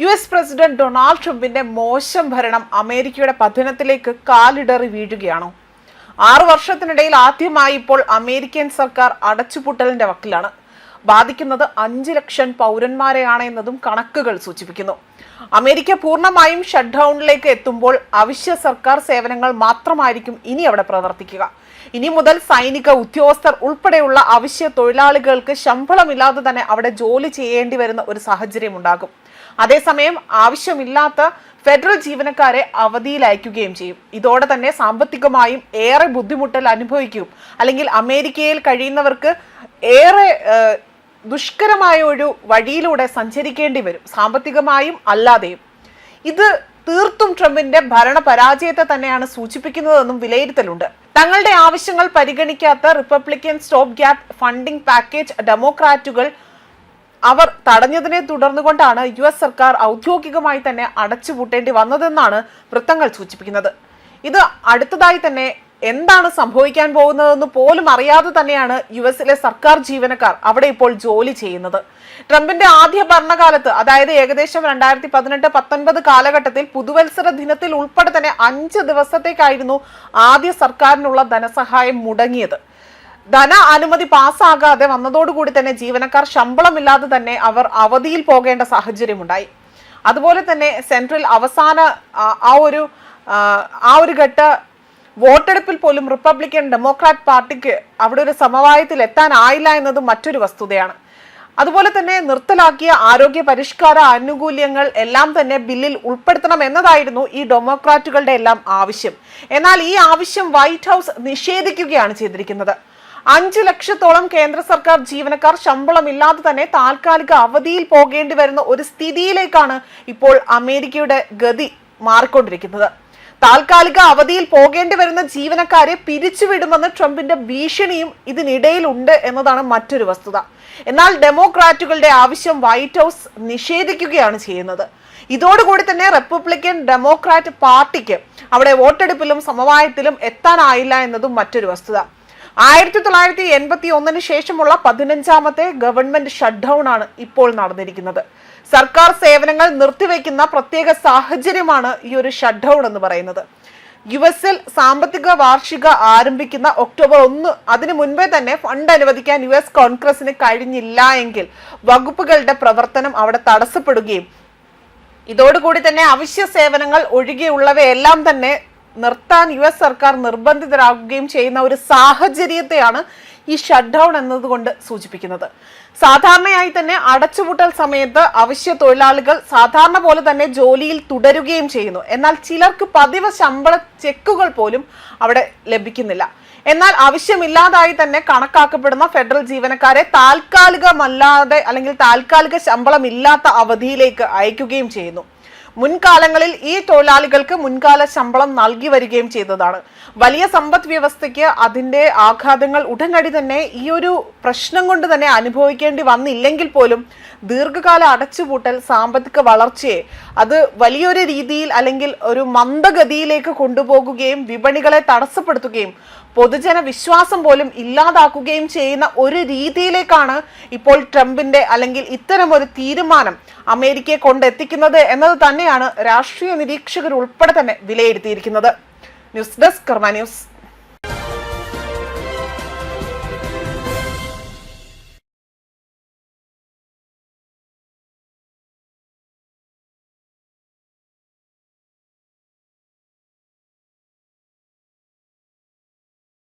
US president Donald ട്രംപിന്റെ മോശം ഭരണം അമേരിക്കയുടെ പതനത്തിലേക്ക് കാലിടറി വീഴുകയാണോ? 6 വർഷത്തിനിടയിൽ ആദ്യമായി ഇപ്പോൾ അമേരിക്കൻ സർക്കാർ അടച്ചുപൂട്ടലിന്റെ വക്കിലാണ്. ബാധിക്കുന്നത് 5 ലക്ഷം പൗരന്മാരെയാണ് എന്നതും കണക്കുകൾ സൂചിപ്പിക്കുന്നു. അമേരിക്ക പൂർണ്ണമായും ഷട്ട് ഡൗണിലേക്ക് എത്തുമ്പോൾ അവശ്യ സർക്കാർ സേവനങ്ങൾ മാത്രമായിരിക്കും ഇനി അവിടെ പ്രവർത്തിക്കുക. ഇനി മുതൽ സൈനിക ഉദ്യോഗസ്ഥർ ഉൾപ്പെടെയുള്ള അവശ്യ തൊഴിലാളികൾക്ക് ശമ്പളമില്ലാതെ തന്നെ അവിടെ ജോലി ചെയ്യേണ്ടി വരുന്ന ഒരു സാഹചര്യം ഉണ്ടാകും. അതേസമയം ആവശ്യമില്ലാത്ത ഫെഡറൽ ജീവനക്കാരെ അവധിയിൽ അയക്കുകയും ചെയ്യും. ഇതോടെ തന്നെ സാമ്പത്തികമായും ഏറെ ബുദ്ധിമുട്ടൽ അനുഭവിക്കും, അല്ലെങ്കിൽ അമേരിക്കയിൽ കഴിയുന്നവർക്ക് ഏറെ ദുഷ്കരമായ ഒരു വഴിയിലൂടെ സഞ്ചരിക്കേണ്ടി വരും, സാമ്പത്തികമായും അല്ലാതെയും. ഇത് തീർത്തും ട്രംപിന്റെ ഭരണ പരാജയത്തെ തന്നെയാണ് സൂചിപ്പിക്കുന്നതെന്നും വിലയിരുത്തലുണ്ട്. തങ്ങളുടെ ആവശ്യങ്ങൾ പരിഗണിക്കാത്ത Republican stop gap funding package ഡെമോക്രാറ്റുകൾ അവർ തടഞ്ഞതിനെ തുടർന്നുകൊണ്ടാണ് US സർക്കാർ ഔദ്യോഗികമായി തന്നെ അടച്ചുപൂട്ടേണ്ടി വന്നതെന്നാണ് വൃത്തങ്ങൾ സൂചിപ്പിക്കുന്നത്. ഇത് അടുത്തതായി തന്നെ എന്താണ് സംഭവിക്കാൻ പോകുന്നതെന്ന് പോലും അറിയാതെ തന്നെയാണ് US സർക്കാർ ജീവനക്കാർ അവിടെ ഇപ്പോൾ ജോലി ചെയ്യുന്നത്. ട്രംപിന്റെ ആദ്യ ഭരണകാലത്ത്, അതായത് ഏകദേശം 2018-19 കാലഘട്ടത്തിൽ പുതുവത്സര ദിനത്തിൽ ഉൾപ്പെടെ തന്നെ 5 ദിവസത്തേക്കായിരുന്നു ആദ്യ സർക്കാരിനുള്ള ധനസഹായം മുടങ്ങിയത്. ധന അനുമതി പാസ്സാകാതെ വന്നതോടുകൂടി തന്നെ ജീവനക്കാർ ശമ്പളമില്ലാതെ തന്നെ അവർ അവധിയിൽ പോകേണ്ട സാഹചര്യമുണ്ടായി. അതുപോലെ തന്നെ സെൻട്രൽ അവസാന ആ ഒരു ഘട്ട വോട്ടെടുപ്പിൽ പോലും റിപ്പബ്ലിക്കൻ ഡെമോക്രാറ്റ് പാർട്ടിക്ക് അവിടെ ഒരു സമവായത്തിൽ എത്താനായില്ല എന്നതും മറ്റൊരു വസ്തുതയാണ്. അതുപോലെ തന്നെ നിർത്തലാക്കിയ ആരോഗ്യ പരിഷ്കാര ആനുകൂല്യങ്ങൾ എല്ലാം തന്നെ ബില്ലിൽ ഉൾപ്പെടുത്തണം എന്നതായിരുന്നു ഈ ഡെമോക്രാറ്റുകളുടെ എല്ലാം ആവശ്യം. എന്നാൽ ഈ ആവശ്യം വൈറ്റ് ഹൗസ് നിഷേധിക്കുകയാണ് ചെയ്തിരിക്കുന്നത്. 5 ലക്ഷത്തോളം കേന്ദ്ര സർക്കാർ ജീവനക്കാർ ശമ്പളമില്ലാതെ തന്നെ താൽക്കാലിക അവധിയിൽ പോകേണ്ടി വരുന്ന ഒരു സ്ഥിതിയിലേക്കാണ് ഇപ്പോൾ അമേരിക്കയുടെ ഗതി മാറിക്കൊണ്ടിരിക്കുന്നത്. താൽക്കാലിക അവധിയിൽ പോകേണ്ടി വരുന്ന ജീവനക്കാരെ പിരിച്ചുവിടുമെന്ന് ട്രംപിന്റെ ഭീഷണിയും ഇതിനിടയിലുണ്ട് എന്നതാണ് മറ്റൊരു വസ്തുത. എന്നാൽ ഡെമോക്രാറ്റുകളുടെ ആവശ്യം വൈറ്റ് ഹൗസ് നിഷേധിക്കുകയാണ് ചെയ്യുന്നത്. ഇതോടുകൂടി തന്നെ റിപ്പബ്ലിക്കൻ ഡെമോക്രാറ്റ് പാർട്ടിക്ക് അവിടെ വോട്ടെടുപ്പിലും സമവായത്തിലും എത്താനായില്ല എന്നതും മറ്റൊരു വസ്തുത. 1981 ശേഷമുള്ള 15ാമത്തെ ഗവൺമെന്റ് ഷട്ട് ഡൗൺ ആണ് ഇപ്പോൾ നടന്നിരിക്കുന്നത്. സർക്കാർ സേവനങ്ങൾ നിർത്തിവെക്കുന്ന പ്രത്യേക സാഹചര്യമാണ് ഈ ഒരു ഷട്ട് ഡൗൺ എന്ന് പറയുന്നത്. US സാമ്പത്തിക വാർഷിക ആരംഭിക്കുന്ന ഒക്ടോബർ 1 അതിനു മുൻപേ തന്നെ ഫണ്ട് അനുവദിക്കാൻ US കോൺഗ്രസിന് കഴിഞ്ഞില്ല എങ്കിൽ വകുപ്പുകളുടെ പ്രവർത്തനം അവിടെ തടസ്സപ്പെടുകയും ഇതോടുകൂടി തന്നെ അവശ്യ സേവനങ്ങൾ ഒഴികെയുള്ളവയെല്ലാം തന്നെ നിർത്താൻ US സർക്കാർ നിർബന്ധിതരാകുകയും ചെയ്യുന്ന ഒരു സാഹചര്യത്തെയാണ് ഈ ഷട്ട് ഡൗൺ എന്നതുകൊണ്ട് സൂചിപ്പിക്കുന്നത്. സാധാരണയായി തന്നെ അടച്ചുപൂട്ടൽ സമയത്ത് അവശ്യ തൊഴിലാളികൾ സാധാരണ പോലെ തന്നെ ജോലിയിൽ തുടരുകയും ചെയ്യുന്നു. എന്നാൽ ചിലർക്ക് പതിവ് ശമ്പള ചെക്കുകൾ പോലും അവിടെ ലഭിക്കുന്നില്ല. എന്നാൽ ആവശ്യമില്ലാതായി തന്നെ കണക്കാക്കപ്പെടുന്ന ഫെഡറൽ ജീവനക്കാരെ താൽക്കാലികമല്ലാതെ അല്ലെങ്കിൽ താൽക്കാലിക ശമ്പളമില്ലാത്ത അവധിയിലേക്ക് അയക്കുകയും ചെയ്യുന്നു. മുൻകാലങ്ങളിൽ ഈ തൊഴിലാളികൾക്ക് മുൻകാല ശമ്പളം നൽകി വരികയും ചെയ്തതാണ്. വലിയ സമ്പദ് വ്യവസ്ഥയ്ക്ക് അതിന്റെ ആഘാതങ്ങൾ ഉടനടി തന്നെ ഈ ഒരു പ്രശ്നം കൊണ്ട് തന്നെ അനുഭവിക്കേണ്ടി വന്നില്ലെങ്കിൽ പോലും ദീർഘകാല അടച്ചുപൂട്ടൽ സാമ്പത്തിക വളർച്ചയെ അത് വലിയൊരു രീതിയിൽ അല്ലെങ്കിൽ ഒരു മന്ദഗതിയിലേക്ക് കൊണ്ടുപോകുകയും വിപണികളെ തടസ്സപ്പെടുത്തുകയും പൊതുജന വിശ്വാസം പോലും ഇല്ലാതാക്കുകയും ചെയ്യുന്ന ഒരു രീതിയിലേക്കാണ് ഇപ്പോൾ ട്രംപിന്റെ അല്ലെങ്കിൽ ഇത്തരം ഒരു തീരുമാനം അമേരിക്കയെ കൊണ്ടെത്തിക്കുന്നത് എന്നത് തന്നെയാണ് രാഷ്ട്രീയ നിരീക്ഷകർ ഉൾപ്പെടെ തന്നെ വിലയിരുത്തിയിരിക്കുന്നത്. ന്യൂസ് ഡെസ്ക് കർമ്മ ന്യൂസ്.